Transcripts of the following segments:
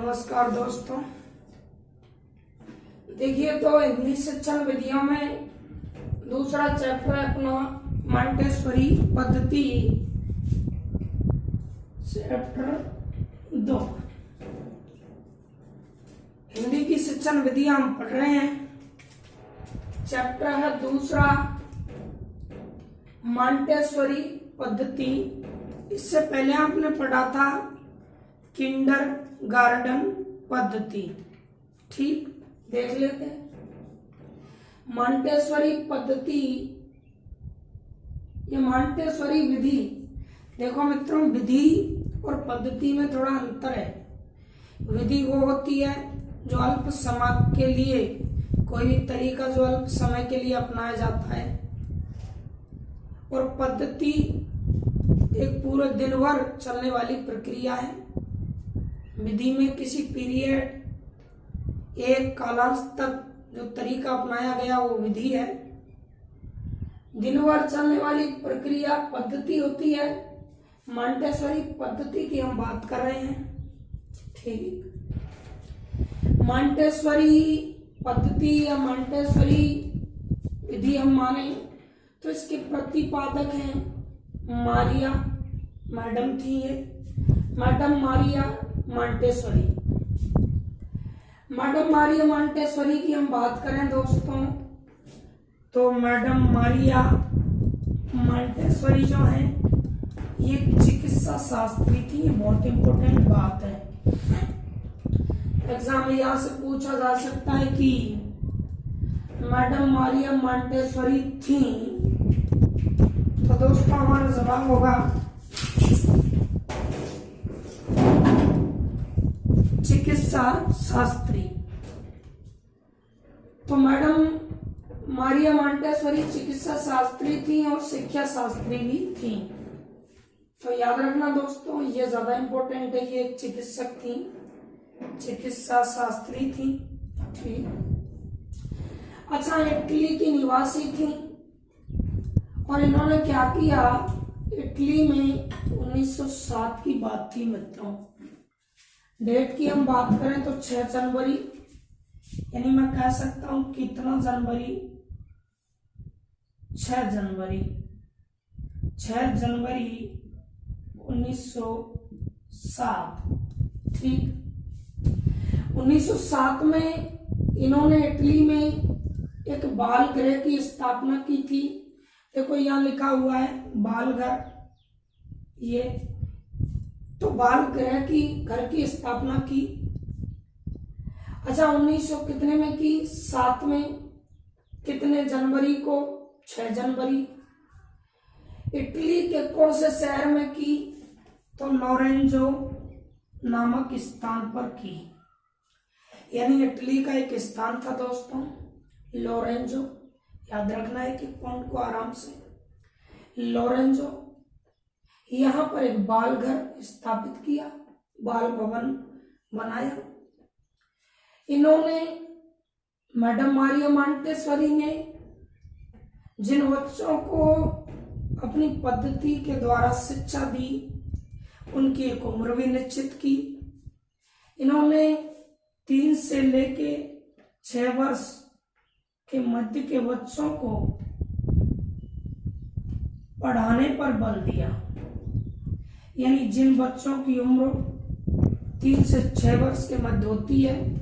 नमस्कार दोस्तों। देखिए तो इंग्लिश शिक्षण विधियों में दूसरा चैप्टर है अपना मॉन्टेसरी पद्धति, चैप्टर 2 हिंदी की शिक्षण विधियां हम पढ़ रहे हैं। चैप्टर है दूसरा मॉन्टेसरी पद्धति। इससे पहले आपने पढ़ा था किंडर गार्डन पद्धति। ठीक, देख लेते हैं मॉन्टेसरी पद्धति। ये मॉन्टेसरी विधि, देखो मित्रों, विधि और पद्धति में थोड़ा अंतर है। विधि वो होती है जो अल्प समय के लिए, कोई भी तरीका जो अल्प समय के लिए अपनाया जाता है, और पद्धति एक पूरे दिन भर चलने वाली प्रक्रिया है। विधि में किसी पीरियड, एक कालांश तक जो तरीका अपनाया गया वो विधि है। दिन भर चलने वाली प्रक्रिया पद्धति होती है। मॉन्टेसरी पद्धति की हम बात कर रहे हैं। ठीक, मॉन्टेसरी पद्धति या मॉन्टेसरी विधि हम माने तो इसके प्रतिपादक हैं मारिया मैडम थी। ये madam Maria Montessori. Madam Maria Montessori की हम बात करें दोस्तों तो मैडम मारिया मॉन्टेसरी जो है ये चिकित्सा शास्त्री थी। ये बहुत इंपॉर्टेंट बात है। एग्जाम में यहां से पूछा जा सकता है कि मैडम मारिया मॉन्टेसरी थी, तो दोस्तों हमारा जवाब होगा चिकित्सा शास्त्री। तो मैडम मारिया मॉन्टेसरी चिकित्सा शास्त्री थी और शिक्षा शास्त्री भी थी। तो याद रखना दोस्तों, ये ज्यादा इंपॉर्टेंट है। ये एक चिकित्सक थी, चिकित्सा शास्त्री थी। ठीक, अच्छा, इटली की निवासी थी और इन्होंने क्या किया, इटली में 1907 की बात थी मित्रों। डेट की हम बात करें तो 6 जनवरी, यानी मैं कह सकता हूं कितना जनवरी, 6 जनवरी 1907। ठीक, 1907 में इन्होंने इटली में एक बाल गृह की स्थापना की थी। देखो यहां लिखा हुआ है बाल घर, ये तो बाल गृह की घर की स्थापना की। अच्छा, 1900 कितने में की, 7 में, कितने जनवरी को, 6 जनवरी। इटली के कौन से शहर में की, तो लोरेंजो नामक स्थान पर की। यानी इटली का एक स्थान था दोस्तों लोरेंजो, याद रखना है कि पॉइंट को आराम से। लोरेंजो, यहां पर एक बाल घर स्थापित किया, बाल भवन बनाया। इन्होंने, मैडम मारिया मॉन्टेसरी ने जिन बच्चों को अपनी पद्धति के द्वारा शिक्षा दी उनकी एक उम्र भी निश्चित की। इन्होंने 3 से लेके 6 वर्ष के मध्य के बच्चों को पढ़ाने पर बल दिया। यानी जिन बच्चों की उम्र 3 से 6 वर्ष के मध्य होती है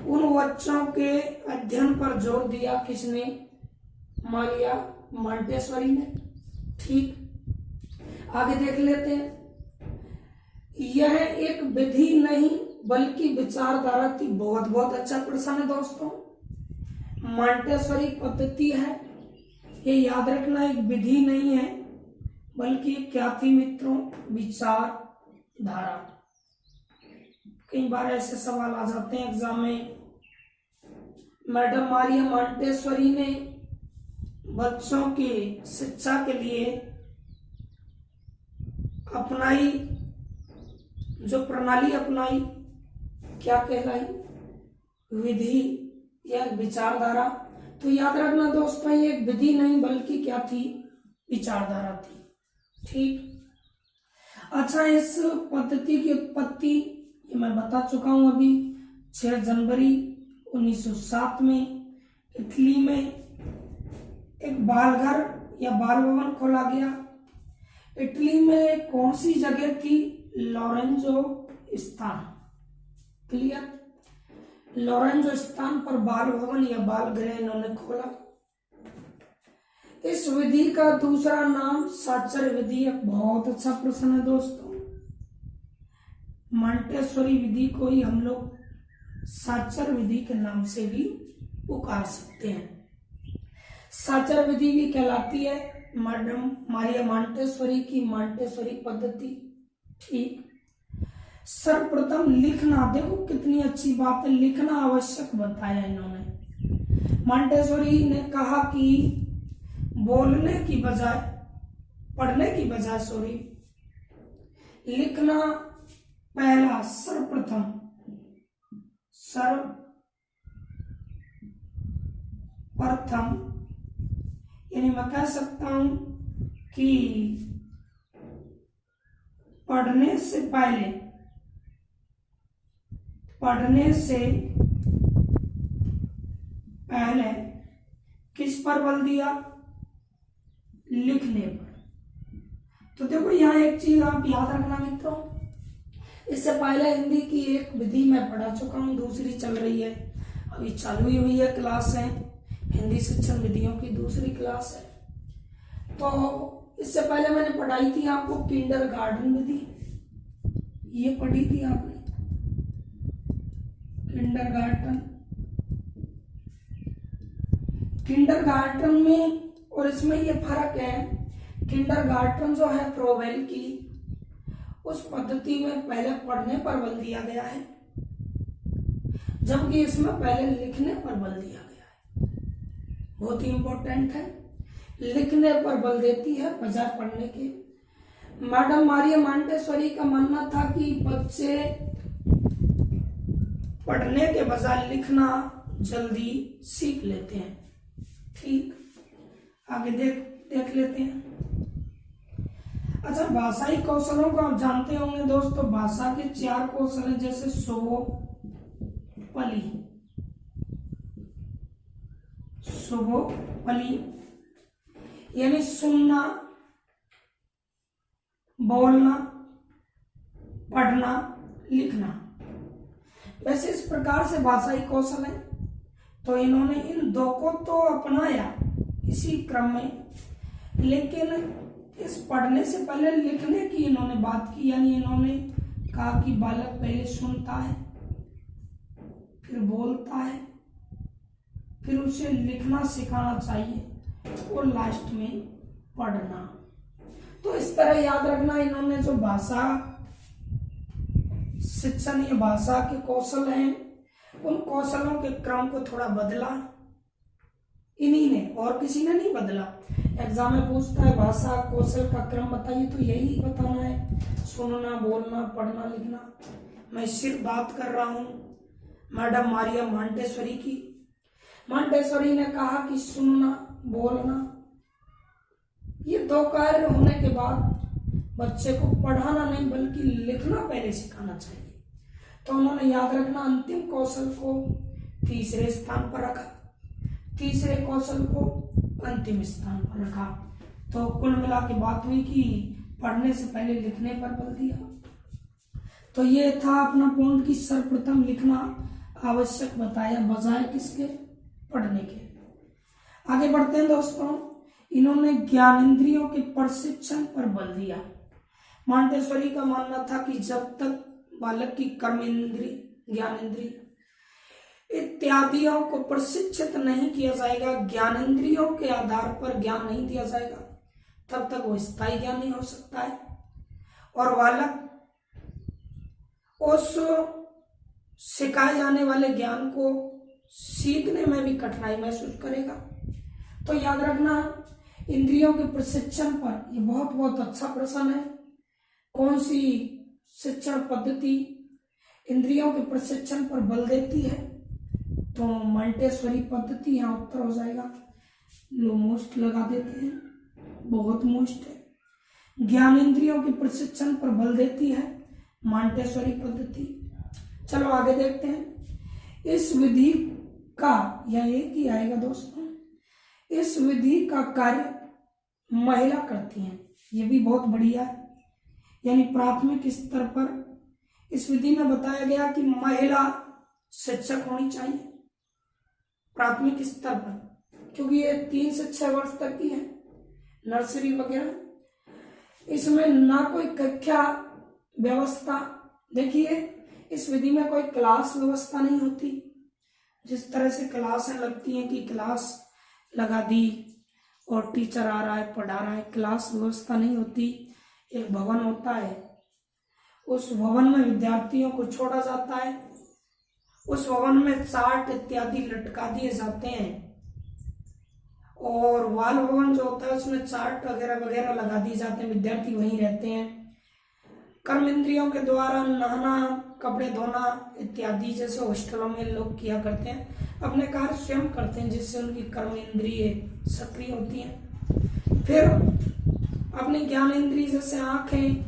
उन बच्चों के अध्ययन पर जोर दिया। किसने, मारिया मॉन्टेसरी ने। ठीक, आगे देख लेते हैं। यह एक विधि नहीं बल्कि विचारधारा थी। बहुत बहुत अच्छा प्रश्न है दोस्तों। मॉन्टेसरी पद्धति है, ये याद रखना, एक विधि नहीं है बल्कि क्या थी मित्रों, विचारधारा। कई बार ऐसे सवाल आ जाते हैं एग्जाम में। मैडम मारिया मॉन्टेसरी ने बच्चों की शिक्षा के लिए अपनाई, जो प्रणाली अपनाई, क्या कहलाई, विधि या विचारधारा। तो याद रखना दोस्तों, ये एक विधि नहीं बल्कि क्या थी, विचारधारा थी। ठीक, अच्छा, इस पद्धति की उत्पत्ति ये मैं बता चुका हूं अभी। 6 जनवरी 1907 में इटली में एक बालघर या बाल भवन खोला गया। इटली में कौन सी जगह थी? लोरेंजो स्थान। क्लियर? लोरेंजो स्थान पर बाल भवन या बाल गृह इन्होंने खोला। इस विधि का दूसरा नाम साक्षर विधि है। बहुत अच्छा प्रश्न है दोस्तों। मॉन्टेसोरी विधि को ही हम लोग साक्षर विधि के नाम से भी पुकार सकते हैं। साक्षर विधि भी कहलाती है मैडम मारिया मॉन्टेसोरी की मॉन्टेसोरी पद्धति। ठीक। सर्वप्रथम लिखना, देखो कितनी अच्छी बात है, लिखना आवश्यक बताया इन्होंने। मॉन्टेसोरी ने कहा कि बोलने की बजाय, पढ़ने की बजाय लिखना पहला, सर्वप्रथम यानी मैं कह सकता हूं कि पढ़ने से पहले किस पर बल दिया? लिखने पर। तो देखो यहाँ एक चीज आप याद रखना मित्रों, इससे पहले हिंदी की एक विधि मैं पढ़ा चुका हूँ, दूसरी चल रही है, अभी चालू ही हुई है, क्लास है, हिंदी शिक्षण विधियों की दूसरी क्लास है। तो इससे पहले मैंने पढ़ाई थी आपको किंडरगार्टन विधि, ये पढ़ी थी आपने किंडरगार्टन में। और इसमें ये फर्क है, किंडरगार्टन जो है प्रोवेल की, उस पद्धति में पहले पढ़ने पर बल दिया गया है, जबकि इसमें पहले लिखने पर बल दिया गया है। बहुत ही इंपॉर्टेंट है, लिखने पर बल देती है बजाय पढ़ने के। मैडम मारिया मॉन्टेसोरी का मानना था कि बच्चे पढ़ने के बजाय लिखना जल्दी सीख लेते हैं। ठीक, आगे देख लेते हैं। अच्छा, भाषाई कौशलों को आप जानते होंगे दोस्तों। भाषा के 4 कौशल हैं, जैसे सोवोपली यानी सुनना, बोलना, पढ़ना, लिखना। वैसे इस प्रकार से भाषाई कौशल है, तो इन्होंने इन 2 को तो अपनाया इसी क्रम में, लेकिन इस पढ़ने से पहले लिखने की इन्होंने बात की। यानी इन्होंने कहा कि बालक पहले सुनता है, फिर बोलता है, फिर उसे लिखना सिखाना चाहिए और लास्ट में पढ़ना। तो इस तरह याद रखना, इन्होंने जो भाषा शिक्षण या भाषा के कौशल हैं, उन कौशलों के क्रम को थोड़ा बदला इन्हीं ने, और किसी ने नहीं बदला। एग्जाम में पूछता है भाषा कौशल का क्रम बताइए, तो यही बताना है, सुनना, बोलना, पढ़ना, लिखना। मैं सिर्फ बात कर रहा हूं मैडम मारिया मॉन्टेसोरी की। मॉन्टेसोरी ने कहा कि सुनना, बोलना, ये 2 कार्य होने के बाद बच्चे को पढ़ाना नहीं बल्कि लिखना पहले सिखाना चाहिए। तो उन्होंने याद रखना अंतिम कौशल को तीसरे स्थान पर रखा, तीसरे कौशल को अंतिम स्थान पर रखा। तो कुल मिला के बात हुई कि पढ़ने से पहले लिखने पर बल दिया। तो ये था अपना पॉइंट कि सर्वप्रथम लिखना आवश्यक बताया बजाय किसके? पढ़ने के। आगे बढ़ते हैं दोस्तों। इन्होंने ज्ञानेंद्रियों के प्रशिक्षण पर बल दिया। मॉन्टेसोरी का मानना था कि जब तक बालक की कर्मेंद्रिय, ज्ञानेंद्रिय इत्यादियों को प्रशिक्षित नहीं किया जाएगा, ज्ञानेंद्रियों के आधार पर ज्ञान नहीं दिया जाएगा, तब तक वो स्थायी ज्ञान नहीं हो सकता है और बालक उस सिखाए जाने वाले ज्ञान को सीखने में भी कठिनाई महसूस करेगा। तो याद रखना, इंद्रियों के प्रशिक्षण पर, ये बहुत अच्छा प्रश्न है, कौन सी शिक्षण पद्धति इंद्रियों के प्रशिक्षण पर बल देती है? तो मॉन्टेसोरी पद्धति यहाँ उत्तर हो जाएगा। लो मोस्ट लगा देते हैं, बहुत मोस्ट है। ज्ञान इंद्रियों के प्रशिक्षण पर बल देती है मॉन्टेसोरी पद्धति। चलो आगे देखते हैं। इस विधि का, या एक ही आएगा दोस्तों, इस विधि का कार्य महिला करती हैं। ये भी बहुत बढ़िया है। यानी प्राथमिक स्तर पर इस विधि में बताया गया कि महिला शिक्षक होनी चाहिए प्राथमिक स्तर पर, क्योंकि ये 3 से 6 वर्ष तक की है, नर्सरी वगैरह। इसमें ना कोई कक्षा व्यवस्था, देखिए इस विधि में कोई क्लास व्यवस्था नहीं होती। जिस तरह से क्लासें लगती हैं कि क्लास लगा दी और टीचर आ रहा है पढ़ा रहा है, क्लास व्यवस्था नहीं होती। एक भवन होता है, उस भवन में विद्यार्थियों को छोड़ा जाता है, उस भवन में चार्ट इत्यादि लटका दिए जाते हैं, और बाल भवन जो होता है उसमें चार्ट वगैरह वगैरह लगा दिए जाते हैं, विद्यार्थी वहीं रहते हैं। कर्म इंद्रियों के द्वारा नहाना, कपड़े धोना इत्यादि जैसे हॉस्टलों में लोग किया करते हैं, अपने कार्य स्वयं करते हैं, जिससे उनकी कर्म इंद्रिय सक्रिय होती हैं। फिर अपने ज्ञान इंद्रिय जैसे आंखें,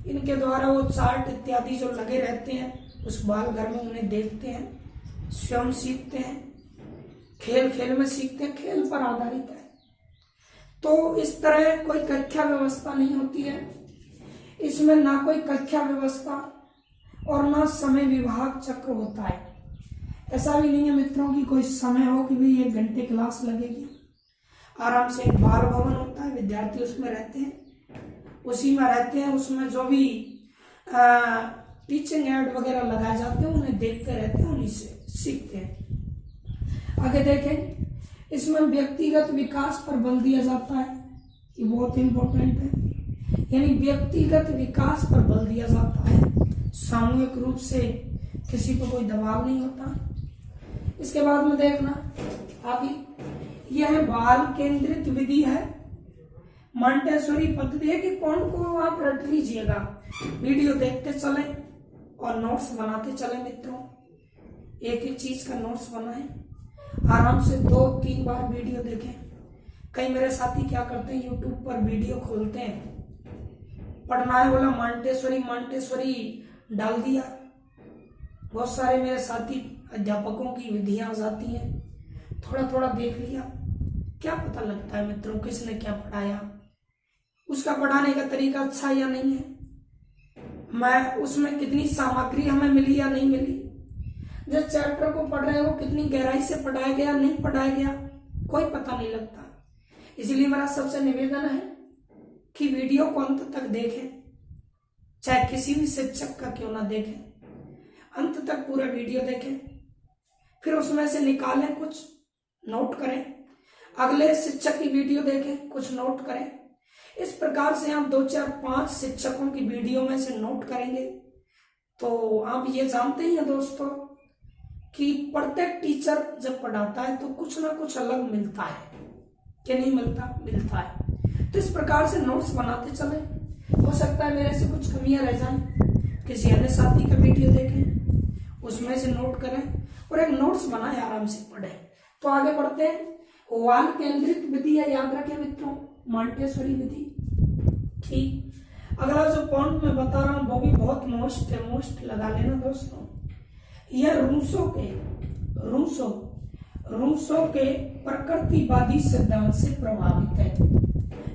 इनके द्वारा वो चार्ट इत्यादि जो लगे रहते हैं उस बाल घर में उन्हें देखते हैं, स्वयं सीखते हैं, खेल खेल में सीखते हैं, खेल पर आधारित है। तो इस तरह कोई कक्षा व्यवस्था नहीं होती है इसमें, ना कोई कक्षा व्यवस्था और ना समय विभाग चक्र होता है। ऐसा भी नहीं है मित्रों की कोई समय हो कि भाई 1 घंटे क्लास लगेगी। आराम से एक बाल भवन होता है, विद्यार्थी उसमें रहते हैं, उसी में रहते हैं, उसमें जो भी टीचिंग एड वगैरह लगाए जाते हैं उन्हें देखते रहते हैं, उन्हीं से सीखते हैं। आगे देखें, इसमें व्यक्तिगत विकास पर बल दिया जाता है, ये बहुत इंपॉर्टेंट है। यानी व्यक्तिगत विकास पर बल दिया जाता है, सामूहिक रूप से किसी को कोई दबाव नहीं होता। इसके बाद में देखना आगे, यह बाल केंद्रित विधि है, मॉन्टेसरी पद्धति है कि कौन को आप रट लीजिएगा, वीडियो देखते चले और नोट्स बनाते चले मित्रों। एक एक चीज का नोट्स बनाएं, आराम से 2-3 बार वीडियो देखें। कई मेरे साथी क्या करते हैं, यूट्यूब पर वीडियो खोलते हैं, पढ़ना है बोला मॉन्टेसरी डाल दिया। बहुत सारे मेरे साथी अध्यापकों की विधियां आ जाती हैं, थोड़ा थोड़ा देख लिया, क्या पता लगता है मित्रों किसने क्या पढ़ाया, उसका पढ़ाने का तरीका अच्छा या नहीं है, मैं उसमें कितनी सामग्री हमें मिली या नहीं मिली, जिस चैप्टर को पढ़ रहे हो कितनी गहराई से पढ़ाया गया नहीं पढ़ाया गया, कोई पता नहीं लगता। इसलिए मेरा सबसे निवेदन है कि वीडियो को अंत तक देखें, चाहे किसी भी शिक्षक का क्यों ना देखें, अंत तक पूरा वीडियो देखें, फिर उसमें से निकालें, कुछ नोट करें, अगले शिक्षक की वीडियो देखें, कुछ नोट करें। इस प्रकार से आप 2-4-5 शिक्षकों की वीडियो में से नोट करेंगे तो आप ये जानते ही हैं दोस्तों कि प्रत्येक टीचर जब पढ़ाता है तो कुछ ना कुछ अलग मिलता है, क्या नहीं मिलता है। तो इस प्रकार से नोट्स बनाते चले, हो सकता है मेरे से कुछ कमियां रह जाएं, किसी अन्य साथी का वीडियो देखें, उसमें से नोट करें और एक नोट्स बनाए, आराम से पढ़ें। तो आगे बढ़ते हैं, बाल केंद्रित विधि है, याद रखें मित्रों, मॉन्टेसरी विधि। ठीक, अगला जो पॉइंट मैं बता रहा हूं वो भी बहुत मोस्ट लगा लेना दोस्तों। यह रूसों के प्रकृतिवादी सिद्धांत से प्रभावित है।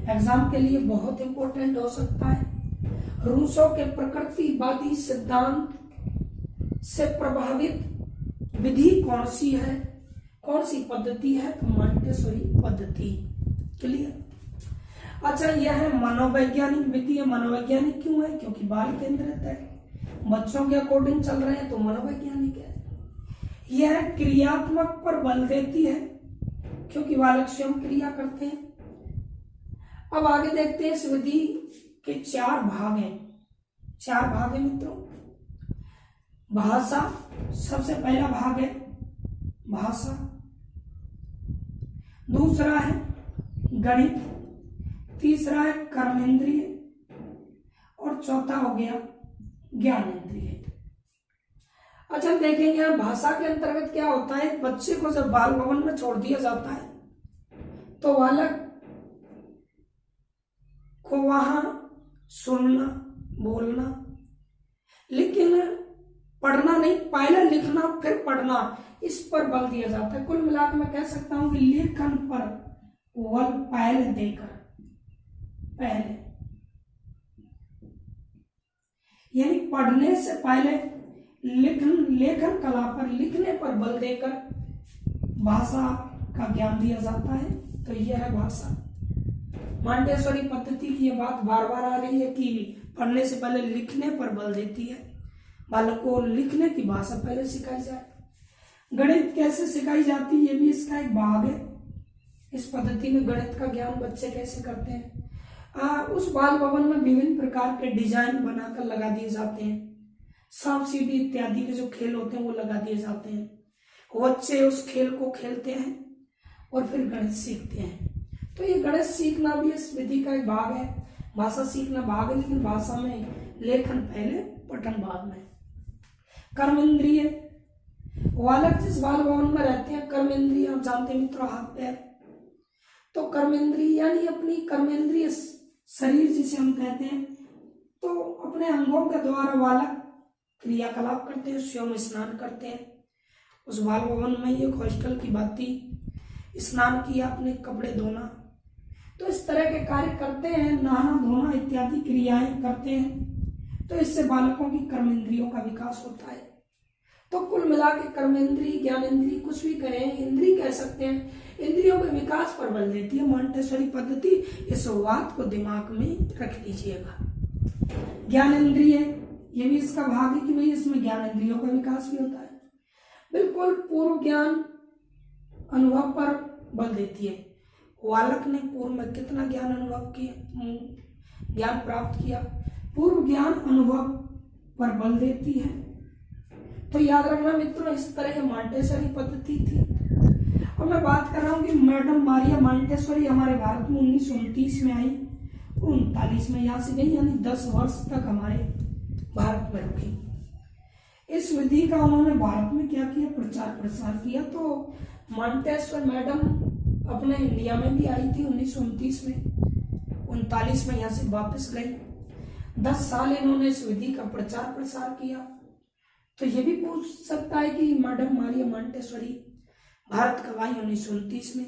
एग्जाम के लिए बहुत इंपॉर्टेंट हो सकता है। रूसों के प्रकृतिवादी सिद्धांत से प्रभावित विधि कौन सी है, कौन सी पद्धति है, तो मॉन्टेसरी पद्धति। क्लियर। अच्छा, यह है मनोवैज्ञानिक विधि है। मनोवैज्ञानिक क्यों है, क्योंकि बाल केंद्रित है, बच्चों के अकॉर्डिंग चल रहे हैं तो मनोवैज्ञानिक है। यह क्रियात्मक पर बल देती है क्योंकि बालक स्वयं क्रिया करते हैं। अब आगे देखते हैं, इस विधि के 4 भाग हैं मित्रों। भाषा सबसे पहला भाग है, भाषा। दूसरा है गणित, तीसरा है कर्मेंद्रिय और चौथा हो गया ज्ञानेंद्रिय। अच्छा, देखेंगे भाषा के अंतर्गत क्या होता है। बच्चे को जब बाल भवन में छोड़ दिया जाता है तो बालक को वहां सुनना, बोलना, लेकिन पढ़ना नहीं, पहले लिखना फिर पढ़ना, इस पर बल दिया जाता है। कुल मिलाकर मैं कह सकता हूं कि लेखन पर बल पहले देकर, पहले यानी पढ़ने से पहले लेखन कला पर, लिखने पर बल देकर भाषा का ज्ञान दिया जाता है। तो यह है भाषा। मांटेसरी पद्धति की यह बात बार बार आ रही है कि पढ़ने से पहले लिखने पर बल देती है, बालक को लिखने की भाषा पहले सिखाई जाए। गणित कैसे सिखाई जाती है, ये भी इसका एक भाग है। इस पद्धति में गणित का ज्ञान बच्चे कैसे करते हैं। उस बाल भवन में विभिन्न प्रकार के डिजाइन बनाकर लगा दिए जाते हैं। सांप सीढ़ी इत्यादि के जो खेल होते हैं वो लगा दिए जाते हैं। बच्चे उस खेल को खेलते हैं और फिर गणित सीखते हैं। तो ये गणित सीखना भी इस विधि का एक भाग है। भाषा सीखना भाग है, लेकिन भाषा में लेखन पहले, पठन बाद में। कर्म इंद्रिय, बालक जिस बाल भवन में रहते हैं, कर्म इंद्रिय आप जानते हैं मित्रों, हाथ पैर। तो कर्म इंद्रिय यानी अपनी कर्मेंद्रिय शरीर जिसे हम कहते हैं, तो अपने अंगों के द्वारा बालक क्रियाकलाप करते हैं, स्वयं स्नान करते हैं। उस बाल भवन में एक हॉस्टल की बात थी, स्नान किया, अपने कपड़े धोना, तो इस तरह के कार्य करते हैं, नहाना धोना इत्यादि क्रियाएं करते हैं। तो इससे बालकों की कर्मेंद्रियों का विकास होता है। तो कुल मिला के कर्मेंद्रिय, ज्ञानेंद्रिय, कुछ भी कहें, इंद्रिय कह सकते हैं, इंद्रियों के विकास पर बल देती है मांटेसरी पद्धति। इस बात को दिमाग में रख लीजिएगा। ज्ञानेंद्रिय ये भी इसका भाग है कि भाई इसमें ज्ञानेंद्रियों का विकास भी होता है। बिल्कुल पूर्व ज्ञान अनुभव पर बल देती है। बालक ने पूर्व में कितना ज्ञान अनुभव किया, ज्ञान प्राप्त किया, पूर्व ज्ञान अनुभव पर बल देती है। तो याद रखना मित्रों, इस तरह की मांटेसरी पद्धति थी। और मैं बात कर रहा हूँ कि मैडम मारिया मांटेसरी हमारे भारत में 1929 में आई, 39 में यहाँ से गई, यानी 10 वर्ष तक हमारे भारत में रुकी। इस विधि का उन्होंने भारत में क्या किया, प्रचार प्रसार किया। तो मांटेसरी मैडम अपने इंडिया में भी आई थी 1929 में, 39 में यहाँ से वापस गई। 10 साल इन्होंने इस विधि का प्रचार प्रसार किया। तो ये भी पूछ सकता है कि मैडम मारिया मांटेसरी भारत कब आई, 1929 में,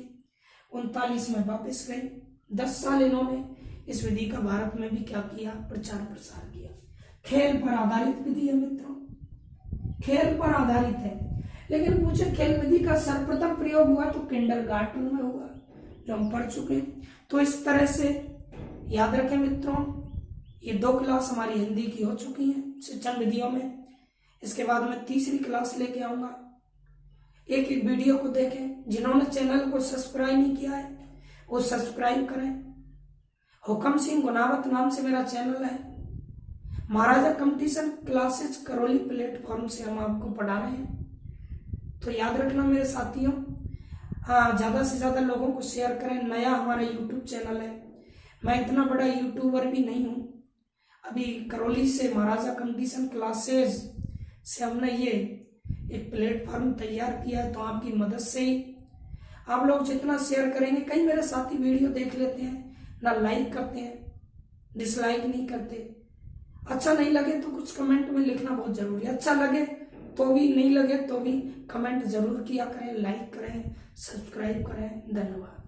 39 में वापस गई। 10 साल इन्होंने इस विधि का भारत में भी क्या किया, प्रचार प्रसार किया। खेल पर आधारित विधि है मित्रों, खेल पर आधारित है। लेकिन पूछे खेल विधि का सर्वप्रथम प्रयोग हुआ तो किंडरगार्टन में हुआ, जो हम पढ़ चुके हैं। तो इस तरह से याद रखें मित्रों, ये 2 क्लास हमारी हिंदी की हो चुकी हैं शिक्षण विधियों में। इसके बाद मैं तीसरी क्लास लेके आऊंगा। एक एक वीडियो को देखें। जिन्होंने चैनल को सब्सक्राइब नहीं किया है वो सब्सक्राइब करें। हुकम सिंह गुनावत नाम से मेरा चैनल है। महाराजा कंपटीशन क्लासेज करौली प्लेटफॉर्म से हम आपको पढ़ा रहे हैं। तो याद रखना मेरे साथियों, हाँ, ज्यादा से ज्यादा लोगों को शेयर करें। नया हमारा यूट्यूब चैनल है, मैं इतना बड़ा यूट्यूबर भी नहीं हूँ। अभी करौली से महाराजा कंपटीशन क्लासेज से हमने ये एक प्लेटफॉर्म तैयार किया है। तो आपकी मदद से ही आप लोग जितना शेयर करेंगे, कई मेरे साथी वीडियो देख लेते हैं ना, लाइक करते हैं, डिसलाइक नहीं करते। अच्छा नहीं लगे तो कुछ कमेंट में लिखना बहुत जरूरी है। अच्छा लगे तो भी, नहीं लगे तो भी कमेंट जरूर किया करें, लाइक करें, सब्सक्राइब करें। धन्यवाद।